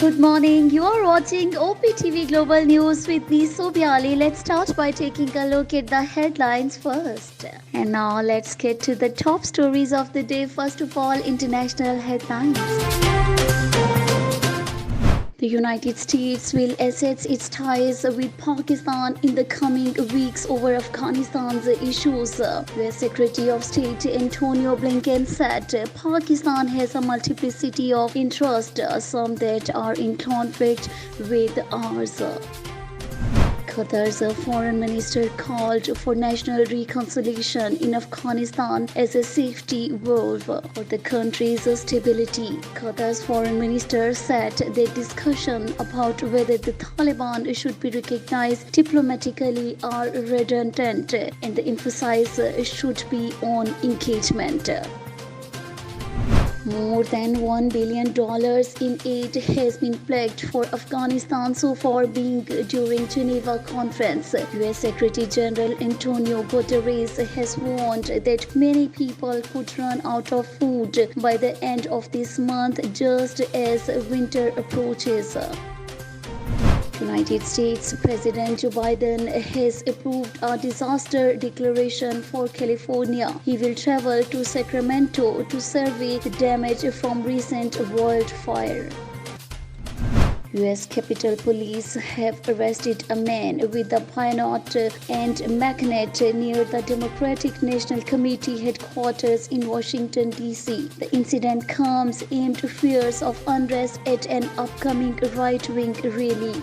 Good morning. You are watching OPtv Global News with me, Sobiali. Let's start by taking a look at the headlines first. And now let's get to the top stories of the day. First of all, international headlines. The United States will assess its ties with Pakistan in the coming weeks over Afghanistan's issues. US Secretary of State Antonio Blinken said Pakistan has a multiplicity of interests, some that are in conflict with ours. Qatar's foreign minister called for national reconciliation in Afghanistan as a safety valve for the country's stability. Qatar's foreign minister said that discussion about whether the Taliban should be recognized diplomatically are redundant and the emphasis should be on engagement. More than $1 billion in aid has been pledged for Afghanistan so far, being during Geneva conference. US Secretary General Antonio Guterres has warned that many people could run out of food by the end of this month, just as winter approaches. United States President Joe Biden has approved a disaster declaration for California. He will travel to Sacramento to survey the damage from recent wildfire. US Capitol Police have arrested a man with a bayonet and magnet near the Democratic National Committee headquarters in Washington, D.C. The incident comes amid fears of unrest at an upcoming right-wing rally.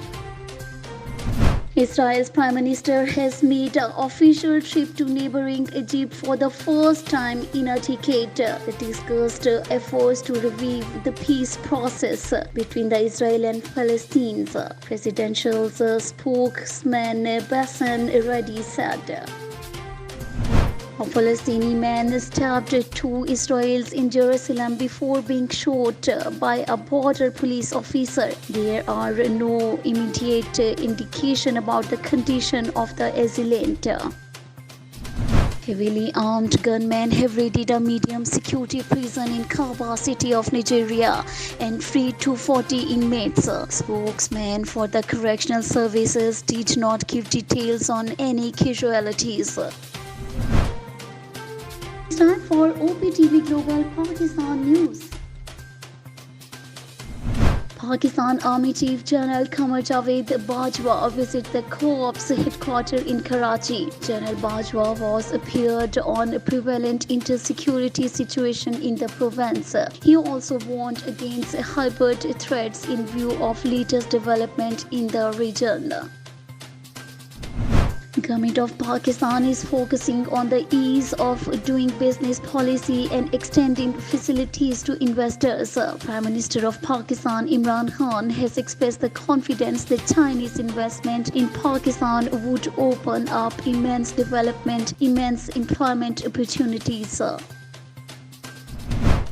Israel's Prime Minister has made an official trip to neighboring Egypt for the first time in a decade. The discussed efforts to revive the peace process between the Israel and Palestinians. Presidential spokesman Bassem Reddy said. A Palestinian man stabbed two Israelis in Jerusalem before being shot by a border police officer. There are no immediate indication about the condition of the assailant. Heavily armed gunmen have raided a medium security prison in Kaba city of Nigeria and freed 240 inmates. Spokesman for the correctional services did not give details on any casualties. Time for OPtv Global Pakistan News. Pakistan Army Chief General Qamar Javed Bajwa visited the Corps headquarters in Karachi. General Bajwa was appeared on a prevalent inter-security situation in the province. He also warned against hybrid threats in view of latest development in the region. Government of Pakistan is focusing on the ease of doing business policy and extending facilities to investors. Prime Minister of Pakistan Imran Khan has expressed the confidence that Chinese investment in Pakistan would open up immense employment opportunities.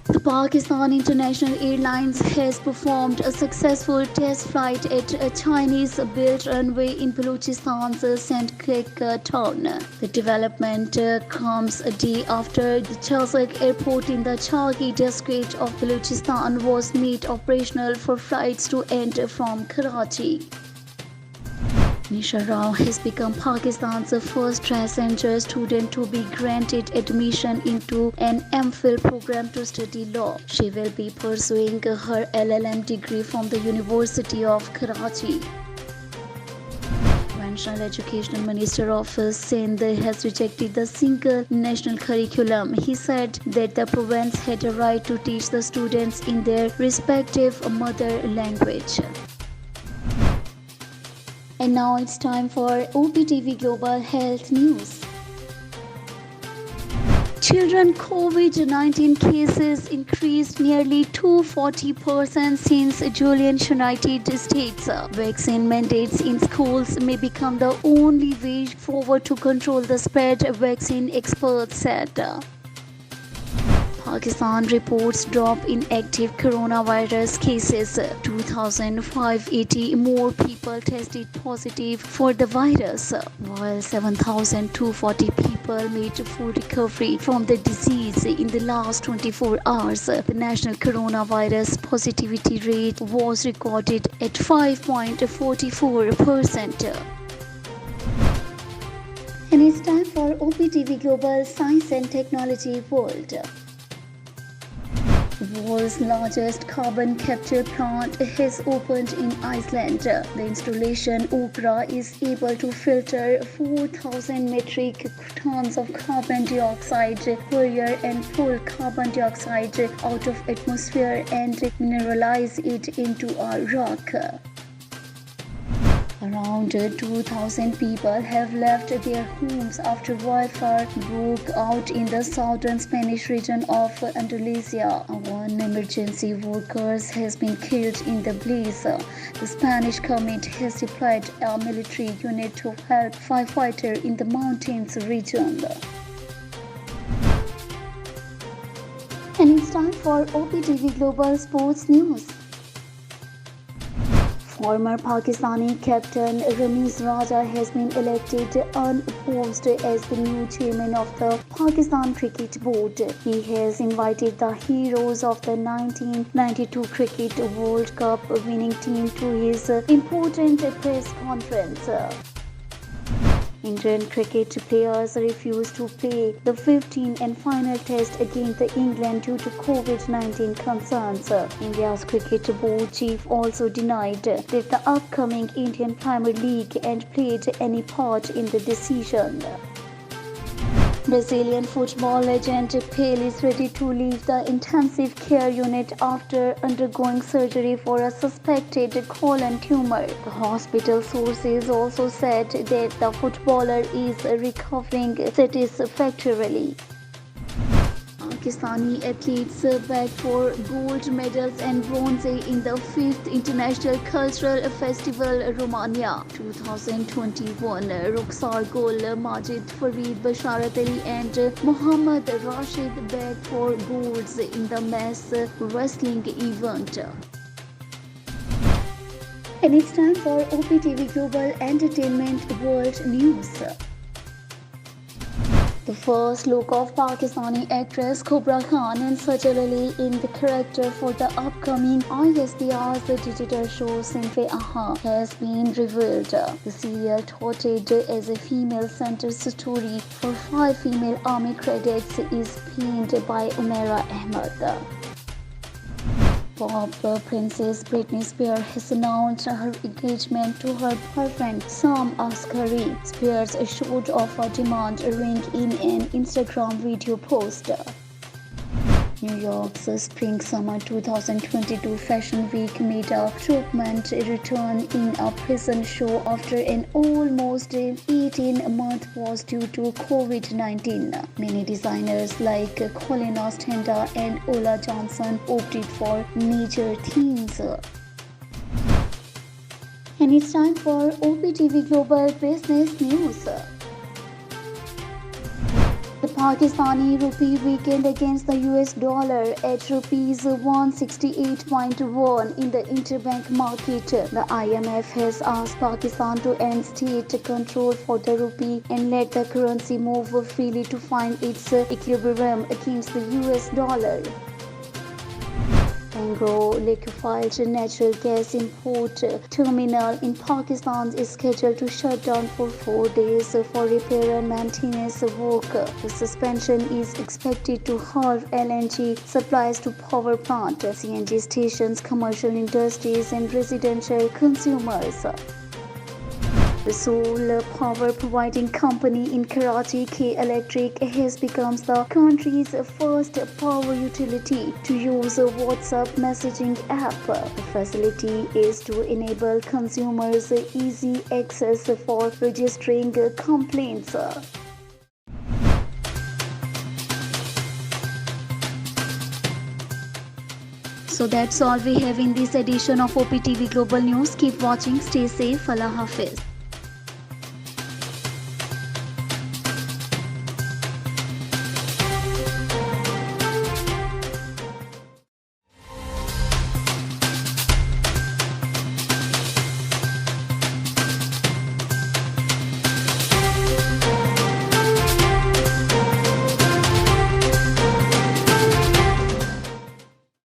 The Pakistan International Airlines has performed a successful test flight at a Chinese-built runway in Balochistan's Sandkek town. The development comes a day after the Chazak airport in the Chagi district of Balochistan was made operational for flights to and from Karachi. Nisha Rao has become Pakistan's first transgender student to be granted admission into an MPhil program to study law. She will be pursuing her LLM degree from the University of Karachi. National Education Minister of Sindh has rejected the single national curriculum. He said that the province had a right to teach the students in their respective mother language. And now it's time for OPtv Global Health News. Children COVID-19 cases increased nearly 240% since Julian's United States. Vaccine mandates in schools may become the only way forward to control the spread, vaccine experts said. Pakistan reports drop in active coronavirus cases. 2,580 more people tested positive for the virus, while 7,240 people made full recovery from the disease in the last 24 hours. The national coronavirus positivity rate was recorded at 5.44%. And it's time for OPtv Global Science and Technology World. World's largest carbon capture plant has opened in Iceland. The installation OPRA is able to filter 4,000 metric tons of carbon dioxide per year and pull carbon dioxide out of atmosphere and mineralize it into a rock. Around 2,000 people have left their homes after wildfire broke out in the southern Spanish region of Andalusia. One emergency worker has been killed in the blaze. The Spanish government has deployed a military unit to help firefighters in the mountains region. And it's time for OPtv Global Sports News. Former Pakistani captain Ramiz Raja has been elected unopposed as the new chairman of the Pakistan Cricket Board. He has invited the heroes of the 1992 Cricket World Cup winning team to his important press conference. Indian cricket players refused to play the 15th and final test against England due to COVID-19 concerns. India's cricket board chief also denied that the upcoming Indian Premier League and played any part in the decision. Brazilian football legend Pelé is ready to leave the intensive care unit after undergoing surgery for a suspected colon tumor. The hospital sources also said that the footballer is recovering satisfactorily. Pakistani athletes back for gold medals and bronze in the 5th International Cultural Festival Romania 2021. Rukhsar Gul, Majid Farid, Basharat Ali and Mohammad Rashid back for golds in the mass wrestling event. And it's time for OPtv Global Entertainment World News. The first look of Pakistani actress Kubra Khan and Sajal Ali in the character for the upcoming ISDR's digital show Sinfe Aha has been revealed. The serial touted as a female-centered story for 5 female army cadets is penned by Umaira Ahmed. Pop princess Britney Spears has announced her engagement to her boyfriend Sam Asghari. Spears showed off a diamond ring in an Instagram video post. New York's Spring-Summer 2022 Fashion Week made a Troopment return in a prison show after an almost 18-month pause due to COVID-19. Many designers like Colin Ostenda and Ola Johnson opted for major themes. And it's time for OPtv Global Business News. The Pakistani rupee weakened against the US dollar at rupees 168.1 in the interbank market. The IMF has asked Pakistan to end state control for the rupee and let the currency move freely to find its equilibrium against the US dollar. Angro liquefied natural gas import terminal in Pakistan is scheduled to shut down for 4 days for repair and maintenance work. The suspension is expected to halve LNG supplies to power plant, CNG stations, commercial industries and residential consumers. The sole power providing company in Karachi, K Electric, has become the country's first power utility to use a WhatsApp messaging app. The facility is to enable consumers easy access for registering complaints. So that's all we have in this edition of OPtv Global News. Keep watching, stay safe, Allah Hafiz.